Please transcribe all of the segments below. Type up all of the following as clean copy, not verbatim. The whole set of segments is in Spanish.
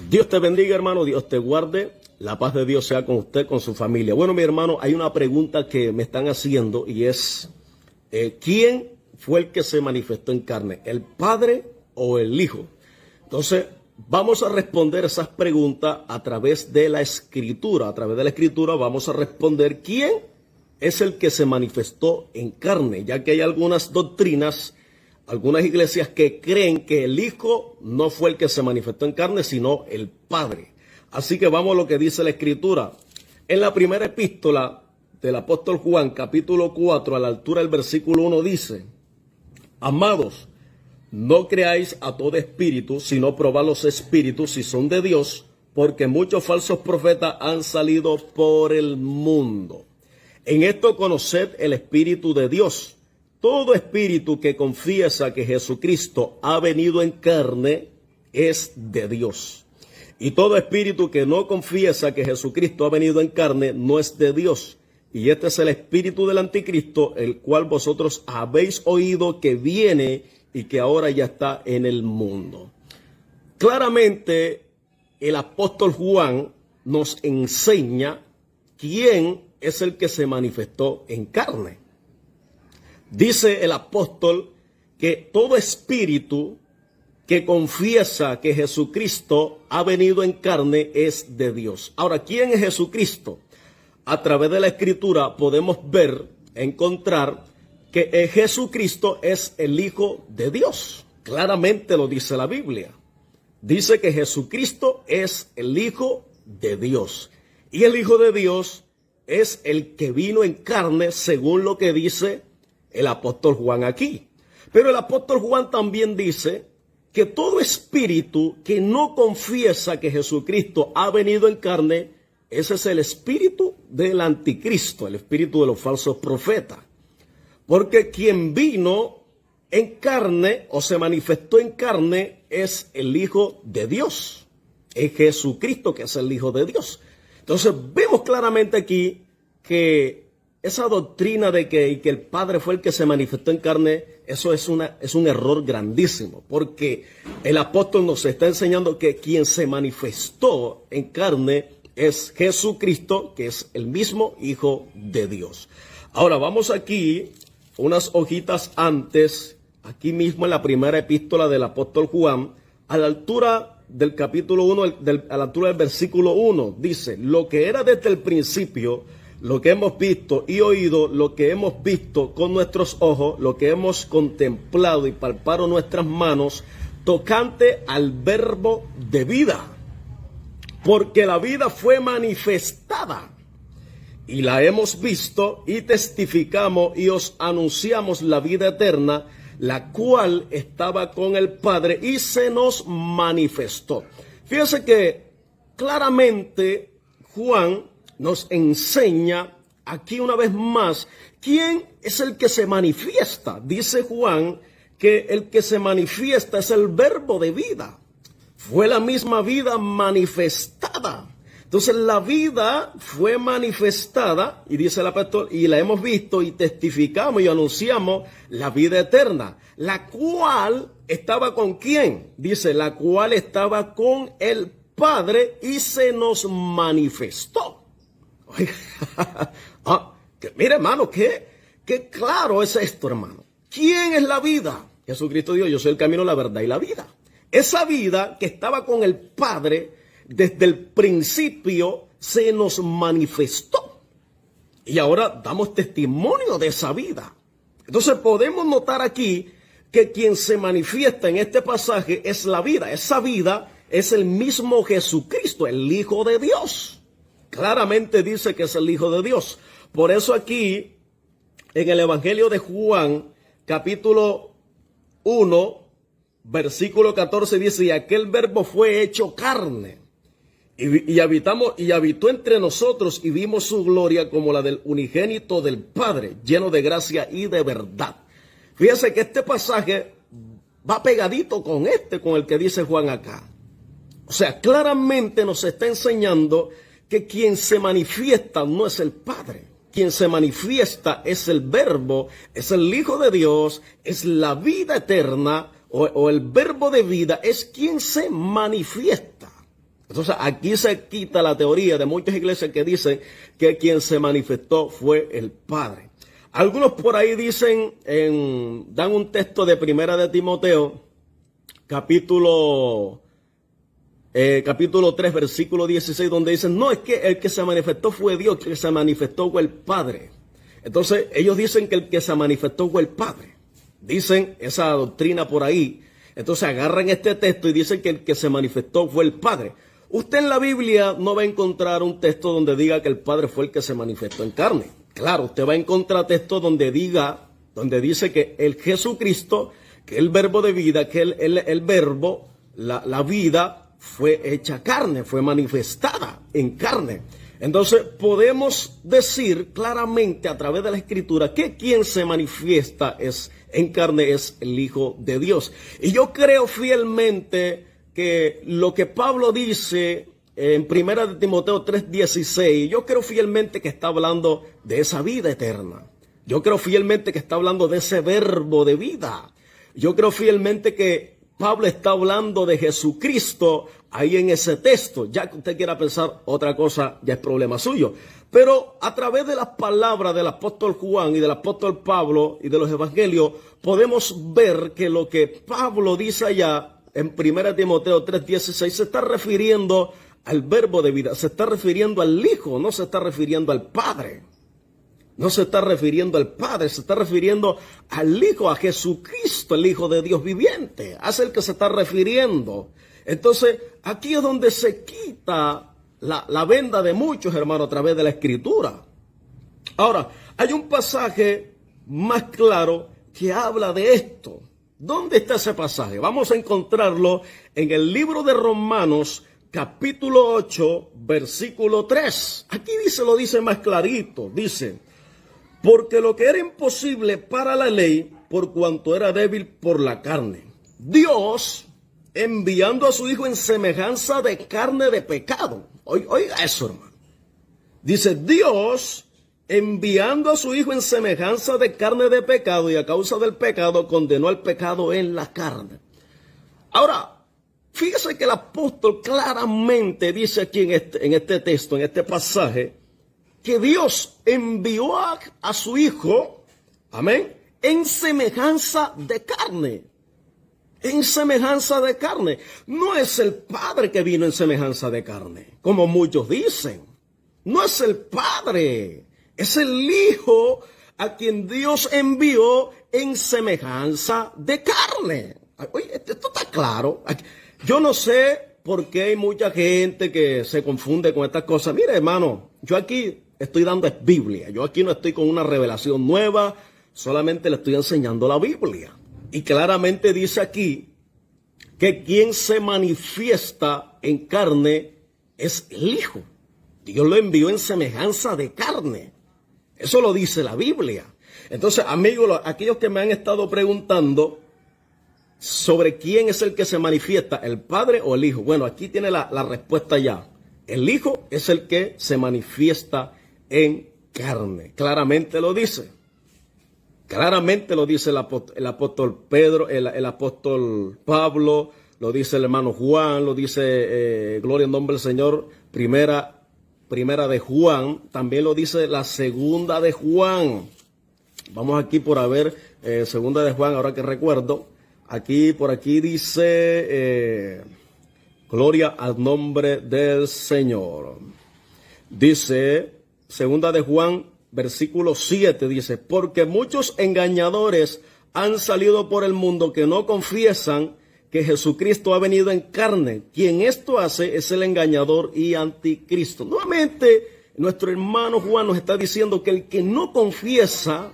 Dios te bendiga, hermano, Dios te guarde, la paz de Dios sea con usted, con su familia. Bueno, mi hermano, hay una pregunta que me están haciendo y es, ¿quién fue el que se manifestó en carne? ¿El Padre o el Hijo? Entonces, vamos a responder esas preguntas a través de la Escritura. A través de la Escritura vamos a responder quién es el que se manifestó en carne, ya que hay algunas doctrinas, algunas iglesias que creen que el Hijo no fue el que se manifestó en carne, sino el Padre. Así que vamos a lo que dice la Escritura. En la primera epístola del apóstol Juan, capítulo 4, a la altura del versículo 1, dice: Amados, no creáis a todo espíritu, sino probad los espíritus si son de Dios, porque muchos falsos profetas han salido por el mundo. En esto conoced el Espíritu de Dios. Todo espíritu que confiesa que Jesucristo ha venido en carne es de Dios. Y todo espíritu que no confiesa que Jesucristo ha venido en carne no es de Dios. Y este es el espíritu del anticristo, el cual vosotros habéis oído que viene y que ahora ya está en el mundo. Claramente el apóstol Juan nos enseña quién es el que se manifestó en carne. Dice el apóstol que todo espíritu que confiesa que Jesucristo ha venido en carne es de Dios. Ahora, ¿quién es Jesucristo? A través de la Escritura podemos ver, encontrar que Jesucristo es el Hijo de Dios. Claramente lo dice la Biblia. Dice que Jesucristo es el Hijo de Dios. Y el Hijo de Dios es el que vino en carne, según lo que dice el apóstol Juan aquí. Pero el apóstol Juan también dice que todo espíritu que no confiesa que Jesucristo ha venido en carne, ese es el espíritu del anticristo, el espíritu de los falsos profetas. Porque quien vino en carne o se manifestó en carne es el Hijo de Dios. Es Jesucristo que es el Hijo de Dios. Entonces vemos claramente aquí que esa doctrina de que el Padre fue el que se manifestó en carne, eso es un error grandísimo. Porque el apóstol nos está enseñando que quien se manifestó en carne es Jesucristo, que es el mismo Hijo de Dios. Ahora vamos aquí, unas hojitas antes, aquí mismo en la primera epístola del apóstol Juan, a la altura del capítulo 1, a la altura del versículo 1, dice: lo que era desde el principio, lo que hemos visto y oído, lo que hemos visto con nuestros ojos, lo que hemos contemplado y palpado nuestras manos, tocante al verbo de vida. Porque la vida fue manifestada y la hemos visto y testificamos y os anunciamos la vida eterna, la cual estaba con el Padre y se nos manifestó. Fíjense que claramente Juan nos enseña aquí una vez más quién es el que se manifiesta. Dice Juan que el que se manifiesta es el verbo de vida. Fue la misma vida manifestada. Entonces la vida fue manifestada, y dice el apóstol, y la hemos visto y testificamos y anunciamos la vida eterna, la cual estaba con ¿quién? Dice, la cual estaba con el Padre y se nos manifestó. Mire, hermano, qué claro es esto, hermano. ¿Quién es la vida? Jesucristo dijo: yo soy el camino, la verdad y la vida. Esa vida que estaba con el Padre desde el principio se nos manifestó. Y ahora damos testimonio de esa vida. Entonces podemos notar aquí que quien se manifiesta en este pasaje es la vida. Esa vida es el mismo Jesucristo, el Hijo de Dios. Claramente dice que es el Hijo de Dios. Por eso aquí, en el Evangelio de Juan, capítulo 1, versículo 14, dice: y aquel verbo fue hecho carne, y habitó entre nosotros, y vimos su gloria como la del unigénito del Padre, lleno de gracia y de verdad. Fíjense que este pasaje va pegadito con el que dice Juan acá. O sea, claramente nos está enseñando que quien se manifiesta no es el Padre. Quien se manifiesta es el Verbo, es el Hijo de Dios, es la vida eterna, o el Verbo de vida, es quien se manifiesta. Entonces aquí se quita la teoría de muchas iglesias que dicen que quien se manifestó fue el Padre. Algunos por ahí dicen, dan un texto de Primera de Timoteo, capítulo 3, versículo 16, donde dicen, no, es que el que se manifestó fue Dios, el que se manifestó fue el Padre. Entonces ellos dicen que el que se manifestó fue el Padre. Dicen esa doctrina por ahí. Entonces agarran este texto y dicen que el que se manifestó fue el Padre. Usted en la Biblia no va a encontrar un texto donde diga que el Padre fue el que se manifestó en carne. Claro, usted va a encontrar textos donde dice que el Jesucristo, que el verbo de vida, que el verbo, la vida fue hecha carne, fue manifestada en carne. Entonces podemos decir claramente a través de la Escritura que quien se manifiesta en carne es el Hijo de Dios. Y yo creo fielmente que lo que Pablo dice en Primera de Timoteo 3:16, yo creo fielmente que está hablando de esa vida eterna. Yo creo fielmente que está hablando de ese verbo de vida. Yo creo fielmente que Pablo está hablando de Jesucristo ahí en ese texto. Ya que usted quiera pensar otra cosa, ya es problema suyo. Pero a través de las palabras del apóstol Juan y del apóstol Pablo y de los evangelios, podemos ver que lo que Pablo dice allá en 1 Timoteo 3:16 se está refiriendo al verbo de vida, se está refiriendo al Hijo, no se está refiriendo al Padre. No se está refiriendo al Padre, se está refiriendo al Hijo, a Jesucristo, el Hijo de Dios viviente. Es el que se está refiriendo. Entonces, aquí es donde se quita la venda de muchos, hermanos, a través de la Escritura. Ahora, hay un pasaje más claro que habla de esto. ¿Dónde está ese pasaje? Vamos a encontrarlo en el libro de Romanos, capítulo 8, versículo 3. Aquí lo dice más clarito. Dice, porque lo que era imposible para la ley, por cuanto era débil por la carne, Dios, enviando a su Hijo en semejanza de carne de pecado. Oiga eso, hermano. Dice, Dios, enviando a su Hijo en semejanza de carne de pecado, y a causa del pecado condenó al pecado en la carne. Ahora, fíjese que el apóstol claramente dice aquí en este texto, en este pasaje, que Dios envió a su Hijo, amén, en semejanza de carne. En semejanza de carne. No es el Padre que vino en semejanza de carne, como muchos dicen. No es el Padre. Es el Hijo a quien Dios envió en semejanza de carne. Oye, esto está claro. Yo no sé por qué hay mucha gente que se confunde con estas cosas. Mire, hermano, yo aquí estoy dando Biblia. Yo aquí no estoy con una revelación nueva. Solamente le estoy enseñando la Biblia. Y claramente dice aquí que quien se manifiesta en carne es el Hijo. Dios lo envió en semejanza de carne. Eso lo dice la Biblia. Entonces, amigos, aquellos que me han estado preguntando sobre quién es el que se manifiesta, el Padre o el Hijo. Bueno, aquí tiene la respuesta ya. El Hijo es el que se manifiesta en carne. Claramente lo dice. Claramente lo dice el apóstol Pedro, el apóstol Pablo, lo dice el hermano Juan, lo dice, gloria en nombre del Señor, primera de Juan, también lo dice la segunda de Juan. Vamos aquí por a ver, segunda de Juan, ahora que recuerdo. Por aquí dice, gloria al nombre del Señor. Dice, segunda de Juan, versículo 7, dice, porque muchos engañadores han salido por el mundo que no confiesan que Jesucristo ha venido en carne. Quien esto hace es el engañador y anticristo. Nuevamente, nuestro hermano Juan nos está diciendo que el que no confiesa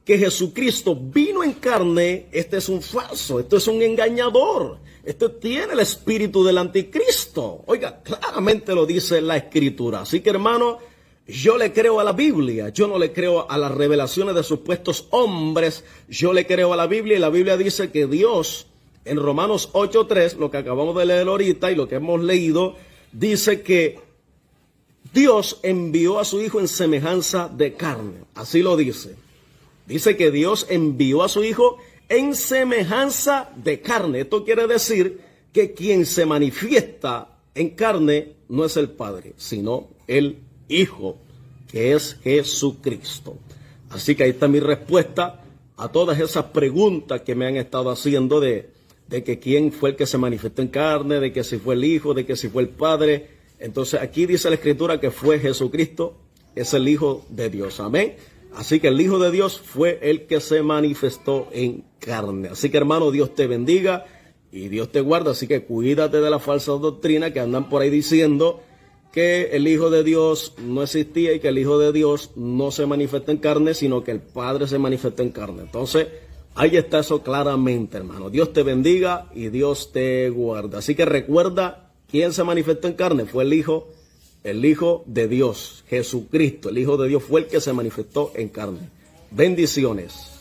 que Jesucristo vino en carne, este es un falso, este es un engañador. Este tiene el espíritu del anticristo. Oiga, claramente lo dice la Escritura. Así que, hermano, yo le creo a la Biblia, yo no le creo a las revelaciones de supuestos hombres, yo le creo a la Biblia, y la Biblia dice que Dios, en Romanos 8:3, lo que acabamos de leer ahorita y lo que hemos leído, dice que Dios envió a su Hijo en semejanza de carne, así lo dice. Dice que Dios envió a su Hijo en semejanza de carne. Esto quiere decir que quien se manifiesta en carne no es el Padre, sino el Hijo, que es Jesucristo. Así que ahí está mi respuesta a todas esas preguntas que me han estado haciendo de que quién fue el que se manifestó en carne, de que si fue el Hijo, de que si fue el Padre. Entonces aquí dice la Escritura que fue Jesucristo, es el Hijo de Dios. Amén. Así que el Hijo de Dios fue el que se manifestó en carne. Así que, hermano, Dios te bendiga y Dios te guarda. Así que cuídate de la falsa doctrina que andan por ahí diciendo que el Hijo de Dios no existía y que el Hijo de Dios no se manifestó en carne, sino que el Padre se manifestó en carne. Entonces, ahí está eso claramente, hermano. Dios te bendiga y Dios te guarda. Así que recuerda, ¿quién se manifestó en carne? Fue el Hijo de Dios, Jesucristo. El Hijo de Dios fue el que se manifestó en carne. Bendiciones.